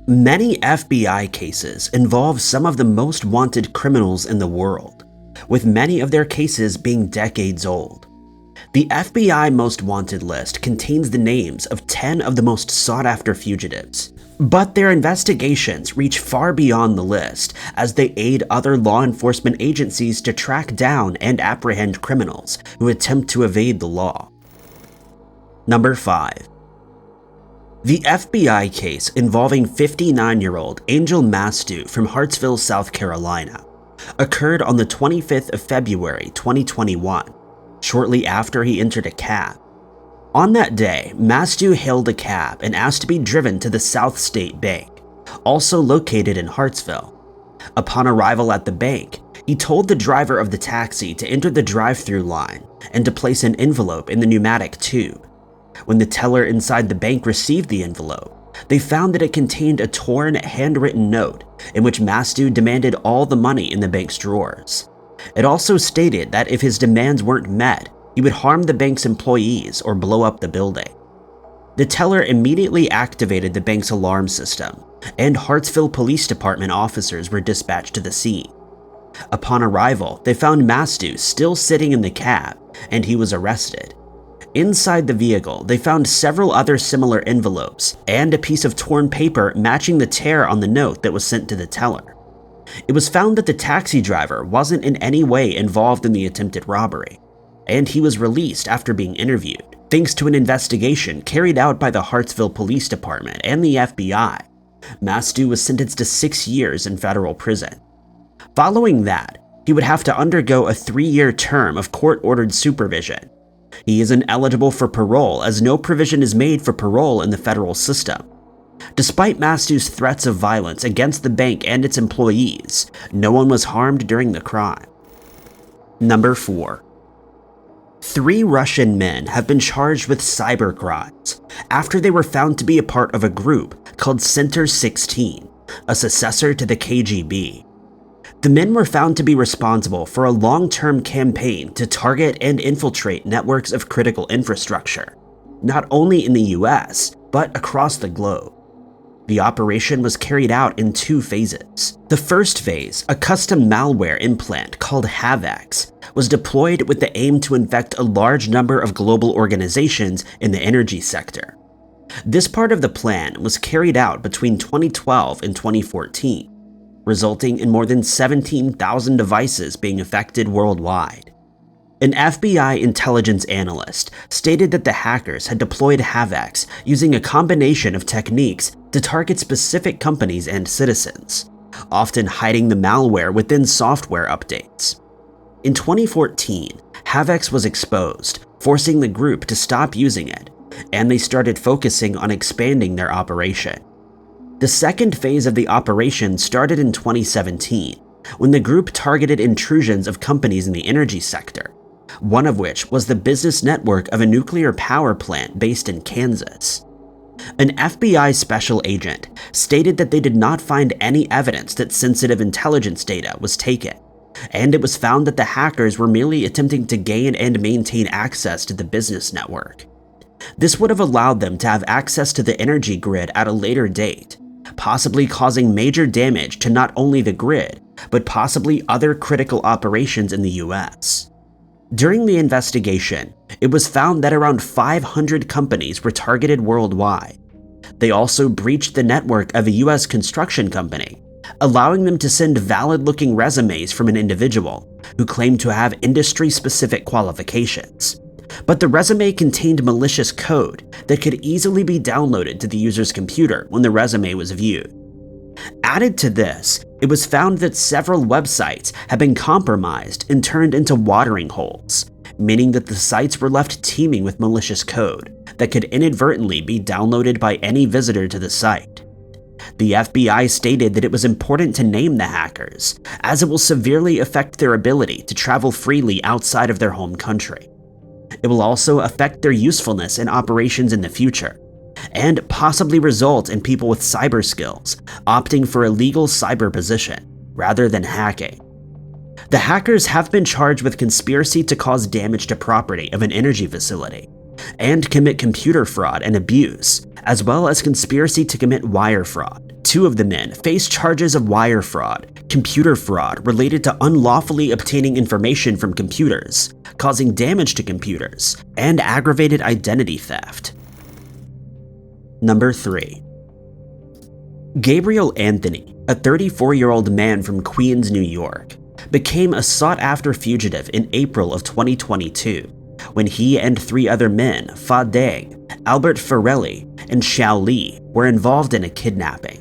Many FBI cases involve some of the most wanted criminals in the world, with many of their cases being decades old. The FBI Most Wanted list contains the names of 10 of the most sought-after fugitives, but their investigations reach far beyond the list as they aid other law enforcement agencies to track down and apprehend criminals who attempt to evade the law. Number 5. The FBI case involving 59-year-old Angel Mastu from Hartsville, South Carolina, occurred on the 25th of February 2021, shortly after he entered a cab. On that day, Mastu hailed a cab and asked to be driven to the South State Bank, also located in Hartsville. Upon arrival at the bank, he told the driver of the taxi to enter the drive-through line and to place an envelope in the pneumatic tube. When the teller inside the bank received the envelope, they found that it contained a torn, handwritten note in which Mastu demanded all the money in the bank's drawers. It also stated that if his demands weren't met, he would harm the bank's employees or blow up the building. The teller immediately activated the bank's alarm system, and Hartsville Police Department officers were dispatched to the scene. Upon arrival, they found Mastu still sitting in the cab, and he was arrested. Inside the vehicle, they found several other similar envelopes and a piece of torn paper matching the tear on the note that was sent to the teller. It was found that the taxi driver wasn't in any way involved in the attempted robbery, and he was released after being interviewed, thanks to an investigation carried out by the Hartsville Police Department and the FBI. Mastu was sentenced to 6 years in federal prison. Following that, he would have to undergo a 3-year term of court-ordered supervision. He is ineligible for parole as no provision is made for parole in the federal system. Despite Mastu's threats of violence against the bank and its employees, no one was harmed during the crime. Number 4. 3 Russian men have been charged with cyber crimes after they were found to be a part of a group called Center 16, a successor to the KGB. The men were found to be responsible for a long-term campaign to target and infiltrate networks of critical infrastructure, not only in the US, but across the globe. The operation was carried out in 2 phases. The first phase, a custom malware implant called Havex, was deployed with the aim to infect a large number of global organizations in the energy sector. This part of the plan was carried out between 2012 and 2014, resulting in more than 17,000 devices being affected worldwide. An FBI intelligence analyst stated that the hackers had deployed Havex using a combination of techniques to target specific companies and citizens, often hiding the malware within software updates. In 2014, Havex was exposed, forcing the group to stop using it, and they started focusing on expanding their operation. The second phase of the operation started in 2017, when the group targeted intrusions of companies in the energy sector, one of which was the business network of a nuclear power plant based in Kansas. An FBI special agent stated that they did not find any evidence that sensitive intelligence data was taken, and it was found that the hackers were merely attempting to gain and maintain access to the business network. This would have allowed them to have access to the energy grid at a later date, possibly causing major damage to not only the grid, but possibly other critical operations in the US. During the investigation, it was found that around 500 companies were targeted worldwide. They also breached the network of a US construction company, allowing them to send valid-looking resumes from an individual who claimed to have industry-specific qualifications. But the resume contained malicious code that could easily be downloaded to the user's computer when the resume was viewed. Added to this, it was found that several websites had been compromised and turned into watering holes, meaning that the sites were left teeming with malicious code that could inadvertently be downloaded by any visitor to the site. The FBI stated that it was important to name the hackers, as it will severely affect their ability to travel freely outside of their home country. It will also affect their usefulness in operations in the future, and possibly result in people with cyber skills opting for a legal cyber position rather than hacking. The hackers have been charged with conspiracy to cause damage to property of an energy facility, and commit computer fraud and abuse, as well as conspiracy to commit wire fraud. Two of the men faced charges of wire fraud, computer fraud related to unlawfully obtaining information from computers, causing damage to computers, and aggravated identity theft. Number 3. Gabriel Anthony, a 34-year-old man from Queens, New York, became a sought-after fugitive in April of 2022 when he and 3 other men, Fa Deng, Albert Farelli, and Xiao Li, were involved in a kidnapping.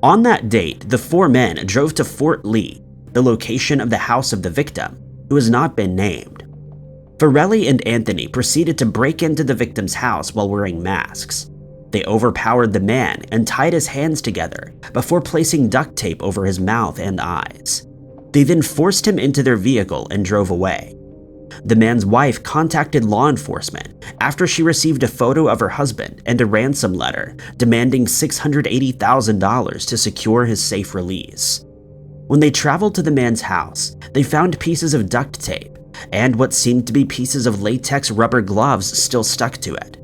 On that date, the 4 men drove to Fort Lee, the location of the house of the victim, who has not been named. Farelli and Anthony proceeded to break into the victim's house while wearing masks. They overpowered the man and tied his hands together before placing duct tape over his mouth and eyes. They then forced him into their vehicle and drove away. The man's wife contacted law enforcement after she received a photo of her husband and a ransom letter demanding $680,000 to secure his safe release. When they traveled to the man's house, they found pieces of duct tape and what seemed to be pieces of latex rubber gloves still stuck to it.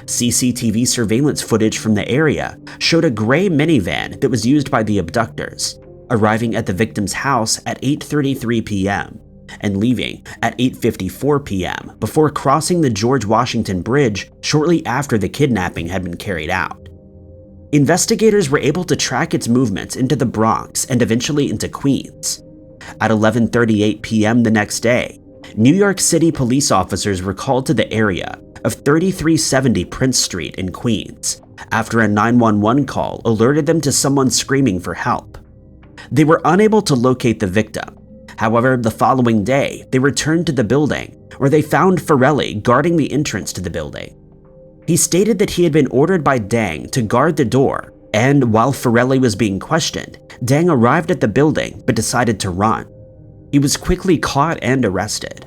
CCTV surveillance footage from the area showed a gray minivan that was used by the abductors, arriving at the victim's house at 8:33 p.m. and leaving at 8:54 p.m. before crossing the George Washington Bridge shortly after the kidnapping had been carried out. Investigators were able to track its movements into the Bronx and eventually into Queens. At 11:38 p.m. the next day, New York City police officers were called to the area of 3370 Prince Street in Queens after a 911 call alerted them to someone screaming for help. They were unable to locate the victim. However, the following day, they returned to the building, where they found Farelli guarding the entrance to the building. He stated that he had been ordered by Deng to guard the door, and while Farelli was being questioned, Deng arrived at the building but decided to run. He was quickly caught and arrested.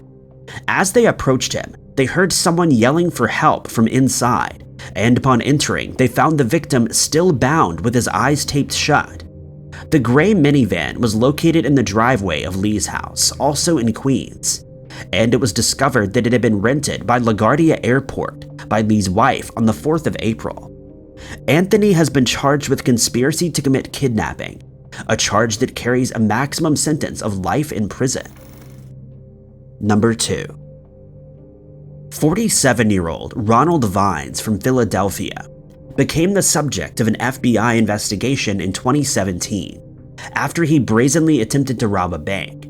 As they approached him, they heard someone yelling for help from inside, and upon entering, they found the victim still bound with his eyes taped shut. The gray minivan was located in the driveway of Lee's house, also in Queens, and it was discovered that it had been rented by LaGuardia Airport by Lee's wife on the 4th of April. Anthony has been charged with conspiracy to commit kidnapping, a charge that carries a maximum sentence of life in prison. Number 2. 47-year-old Ronald Vines from Philadelphia became the subject of an FBI investigation in 2017 after he brazenly attempted to rob a bank.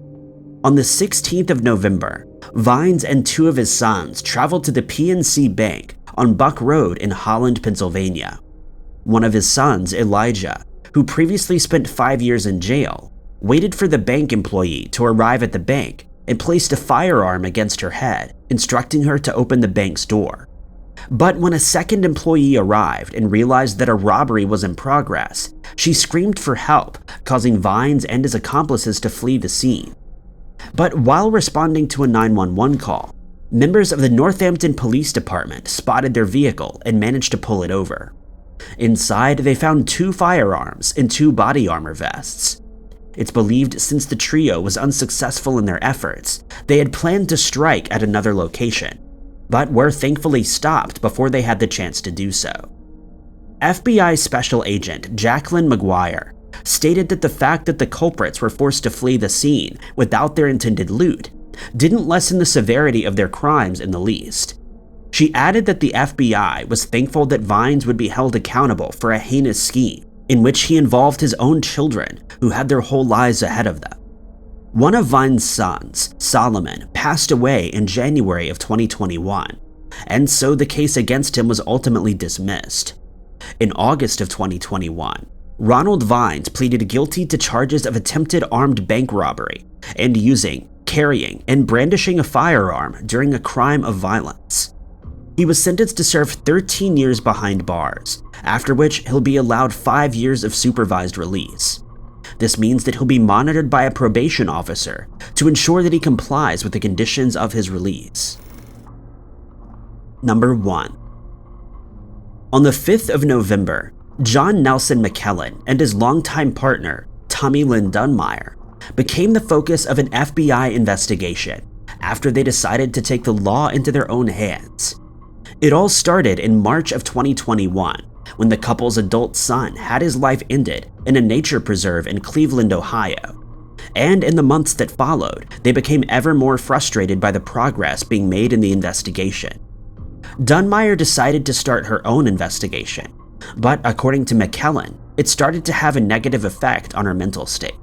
On the 16th of November, Vines and 2 of his sons traveled to the PNC Bank on Buck Road in Holland, Pennsylvania. One of his sons, Elijah, who previously spent 5 years in jail, waited for the bank employee to arrive at the bank and placed a firearm against her head, instructing her to open the bank's door. But when a second employee arrived and realized that a robbery was in progress, she screamed for help, causing Vines and his accomplices to flee the scene. But while responding to a 911 call, members of the Northampton Police Department spotted their vehicle and managed to pull it over. Inside, they found 2 firearms and 2 body armor vests. It's believed since the trio was unsuccessful in their efforts, they had planned to strike at another location, but were thankfully stopped before they had the chance to do so. FBI Special Agent Jacqueline McGuire stated that the fact that the culprits were forced to flee the scene without their intended loot didn't lessen the severity of their crimes in the least. She added that the FBI was thankful that Vines would be held accountable for a heinous scheme in which he involved his own children who had their whole lives ahead of them. One of Vines' sons, Solomon, passed away in January of 2021, and so the case against him was ultimately dismissed. In August of 2021, Ronald Vines pleaded guilty to charges of attempted armed bank robbery and using, carrying, and brandishing a firearm during a crime of violence. He was sentenced to serve 13 years behind bars, after which he'll be allowed 5 years of supervised release. This means that he'll be monitored by a probation officer to ensure that he complies with the conditions of his release. Number 1. On the 5th of November, John Nelson McKellen and his longtime partner, Tommy Lynn Dunmeyer, became the focus of an FBI investigation after they decided to take the law into their own hands. It all started in March of 2021 when the couple's adult son had his life ended in a nature preserve in Cleveland, Ohio. And in the months that followed, they became ever more frustrated by the progress being made in the investigation. Dunmire decided to start her own investigation, but according to McKellen, it started to have a negative effect on her mental state.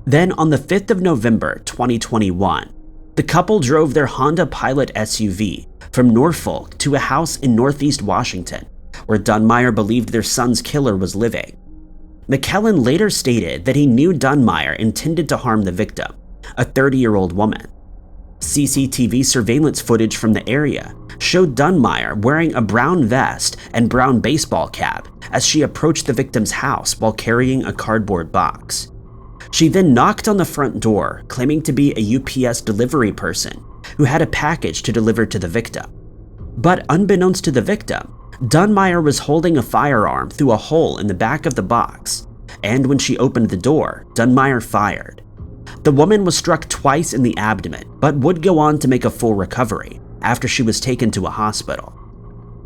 Then on the 5th of November 2021, the couple drove their Honda Pilot SUV from Norfolk to a house in Northeast Washington, where Dunmire believed their son's killer was living. McKellen later stated that he knew Dunmire intended to harm the victim, a 30-year-old woman. CCTV surveillance footage from the area showed Dunmire wearing a brown vest and brown baseball cap as she approached the victim's house while carrying a cardboard box. She then knocked on the front door, claiming to be a UPS delivery person who had a package to deliver to the victim. But unbeknownst to the victim, Dunmire was holding a firearm through a hole in the back of the box, and when she opened the door, Dunmire fired. The woman was struck twice in the abdomen, but would go on to make a full recovery after she was taken to a hospital.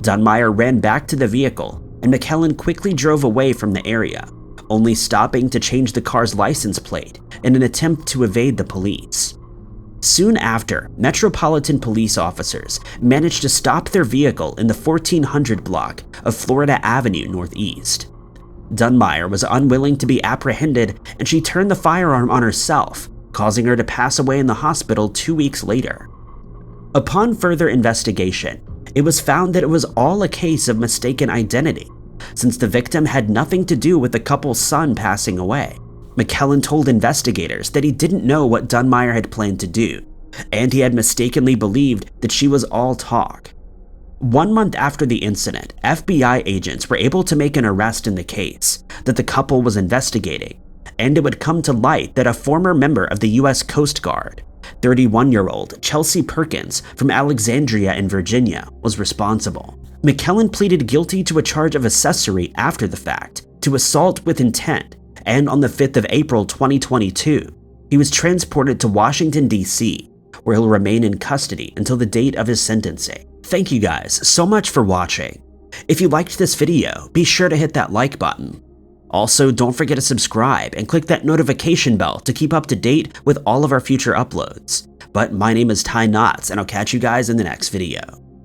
Dunmire ran back to the vehicle, and McKellen quickly drove away from the area, only stopping to change the car's license plate in an attempt to evade the police. Soon after, Metropolitan Police officers managed to stop their vehicle in the 1400 block of Florida Avenue Northeast. Dunmire was unwilling to be apprehended, and she turned the firearm on herself, causing her to pass away in the hospital 2 weeks later. Upon further investigation, it was found that it was all a case of mistaken identity, since the victim had nothing to do with the couple's son passing away. McKellen told investigators that he didn't know what Dunmire had planned to do, and he had mistakenly believed that she was all talk. 1 month after the incident, FBI agents were able to make an arrest in the case that the couple was investigating, and it would come to light that a former member of the U.S. Coast Guard, 31-year-old Chelsea Perkins from Alexandria in Virginia, was responsible. McKellen pleaded guilty to a charge of accessory after the fact to assault with intent, and on the 5th of April 2022, he was transported to Washington, D.C., where he'll remain in custody until the date of his sentencing. Thank you guys so much for watching. If you liked this video, be sure to hit that like button. Also, don't forget to subscribe and click that notification bell to keep up to date with all of our future uploads. But my name is Ty Knotts, and I'll catch you guys in the next video.